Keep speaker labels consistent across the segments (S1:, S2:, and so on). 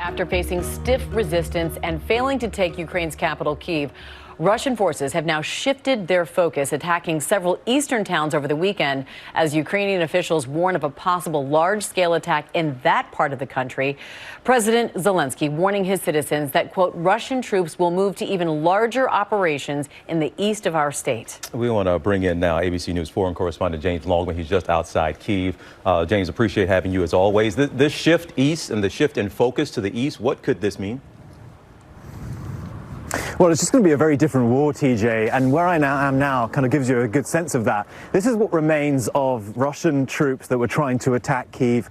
S1: After facing stiff resistance and failing to take Ukraine's capital, Kyiv, Russian forces have now shifted their focus, attacking several eastern towns over the weekend as Ukrainian officials warn of a possible large-scale attack in that part of the country. President Zelensky warning his citizens that, quote, Russian troops will move to even larger operations in the east of our state.
S2: We want to bring in now ABC News Foreign Correspondent James Longman. He's just outside Kyiv. James, appreciate having you as always. This shift east and the shift in focus to the east, what could this mean?
S3: Well, it's just going to be a very different war, TJ, and where I am now kind of gives you a good sense of that. This is what remains of Russian troops that were trying to attack Kyiv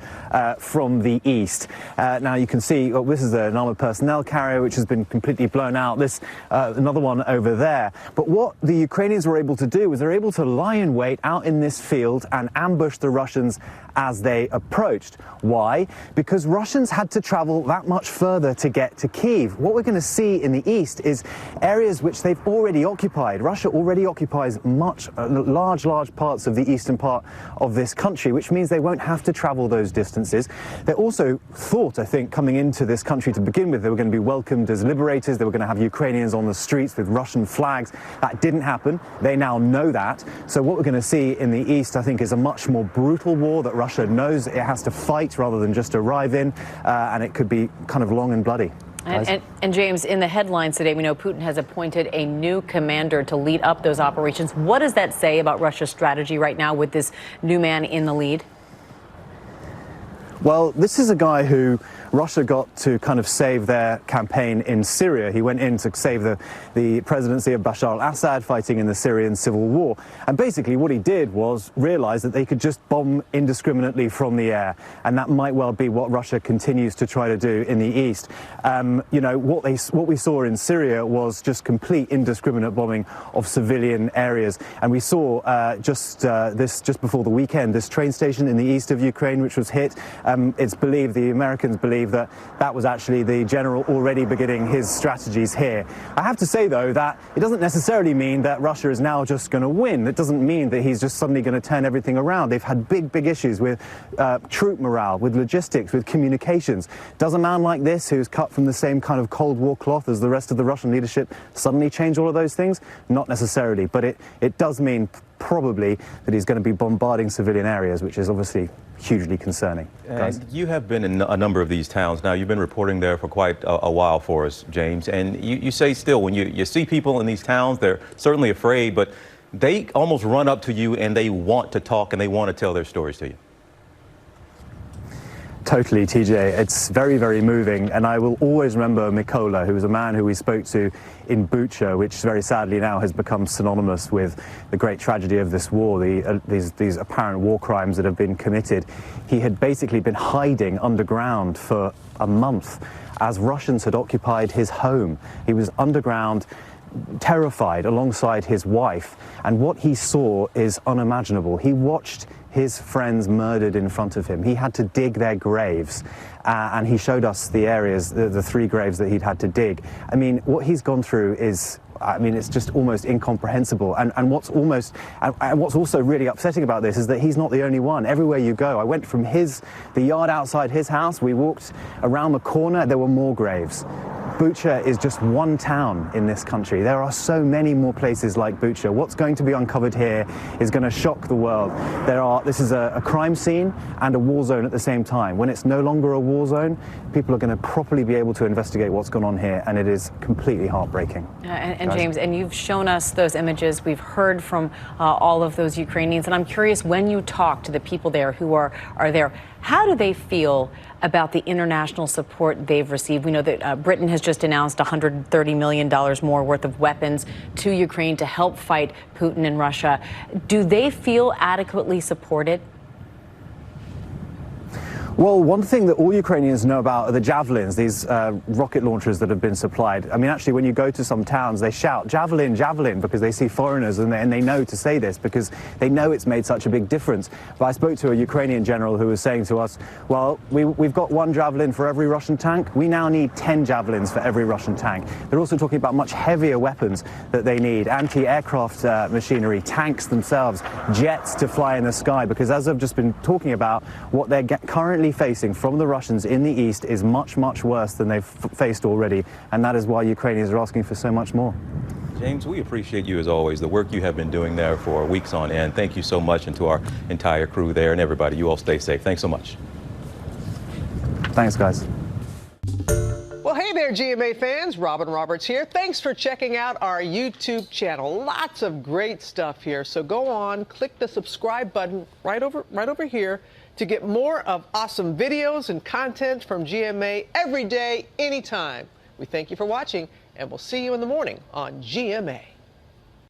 S3: from the east. Now you can see this is an armored personnel carrier which has been completely blown out. This another one over there. But what the Ukrainians were able to do was they're able to lie in wait out in this field and ambush the Russians as they approached. Why? Because Russians had to travel that much further to get to Kyiv. What we're going to see in the east is areas which they've already occupied. Russia already occupies large parts of the eastern part of this country, which means they won't have to travel those distances. They also thought, I think, coming into this country to begin with, they were going to be welcomed as liberators. They were going to have Ukrainians on the streets with Russian flags. That didn't happen. They now know that. So what we're going to see in the east, I think, is a much more brutal war that Russia knows it has to fight rather than just arrive in, and it could be kind of long and bloody.
S1: And James, in the headlines today, we know Putin has appointed a new commander to lead up those operations. What does that say about Russia's strategy right now with this new man in the lead?
S3: Well, this is a guy who Russia got to kind of save their campaign in Syria. He went in to save the presidency of Bashar al-Assad fighting in the Syrian civil war. And basically what he did was realize that they could just bomb indiscriminately from the air. And that might well be what Russia continues to try to do in the east. You know, what we saw in Syria was just complete indiscriminate bombing of civilian areas. And we saw just before the weekend, this train station in the east of Ukraine, which was hit. It's believed, the Americans believe, that was actually the general already beginning his strategies here. I have to say, though, that it doesn't necessarily mean that Russia is now just going to win. It doesn't mean that he's just suddenly going to turn everything around. They've had big issues with troop morale, with logistics, with communications. Does a man like this, who's cut from the same kind of Cold War cloth as the rest of the Russian leadership, suddenly change all of those things? Not necessarily, but it does mean probably that he's going to be bombarding civilian areas, which is obviously hugely concerning.
S2: And you have been in a number of these towns now. You've been reporting there for quite a while for us, James. And you say still, when you see people in these towns, they're certainly afraid, but they almost run up to you and they want to talk and they want to tell their stories to you.
S3: Totally, TJ. It's very moving, and I will always remember Mykola, who was a man who we spoke to in Bucha, which very sadly now has become synonymous with the great tragedy of this war, these apparent war crimes that have been committed. He had basically been hiding underground for a month as Russians had occupied his home. He was underground, terrified, alongside his wife, and what he saw is unimaginable. He watched his friends murdered in front of him. He had to dig their graves, and he showed us the areas, the 3 graves that he'd had to dig. I mean, what he's gone through is, I mean, it's just almost incomprehensible. And what's also really upsetting about this is that he's not the only one. Everywhere you go, I went from the yard outside his house, we walked around the corner, there were more graves. Bucha is just one town in this country. There are so many more places like Bucha. What's going to be uncovered here is going to shock the world. This is a crime scene and a war zone at the same time. When it's no longer a war zone, people are going to properly be able to investigate what's gone on here, and it is completely heartbreaking.
S1: And James, and you've shown us those images. We've heard from all of those Ukrainians, and I'm curious, when you talk to the people there who are there, how do they feel about the international support they've received? We know that Britain has just announced $130 million more worth of weapons to Ukraine to help fight Putin and Russia. Do they feel adequately supported?
S3: Well, one thing that all Ukrainians know about are the javelins, these rocket launchers that have been supplied. I mean, actually, when you go to some towns, they shout, "Javelin, javelin," because they see foreigners and they know to say this because they know it's made such a big difference. But I spoke to a Ukrainian general who was saying to us, well, we've got 1 javelin for every Russian tank. We now need 10 javelins for every Russian tank. They're also talking about much heavier weapons that they need, anti-aircraft machinery, tanks themselves, jets to fly in the sky, because as I've just been talking about, what they're currently currently facing from the Russians in the east is much, much worse than they've faced already, and that is why Ukrainians are asking for so much more.
S2: James, we appreciate you as always, the work you have been doing there for weeks on end. Thank you so much, and to our entire crew there and everybody, you all stay safe. Thanks so much.
S3: Thanks, guys.
S4: Well, hey there, GMA fans. Robin Roberts here. Thanks for checking out our YouTube channel. Lots of great stuff here. So go on, click the subscribe button right over here to get more of awesome videos and content from GMA every day, anytime. We thank you for watching, and we'll see you in the morning on GMA.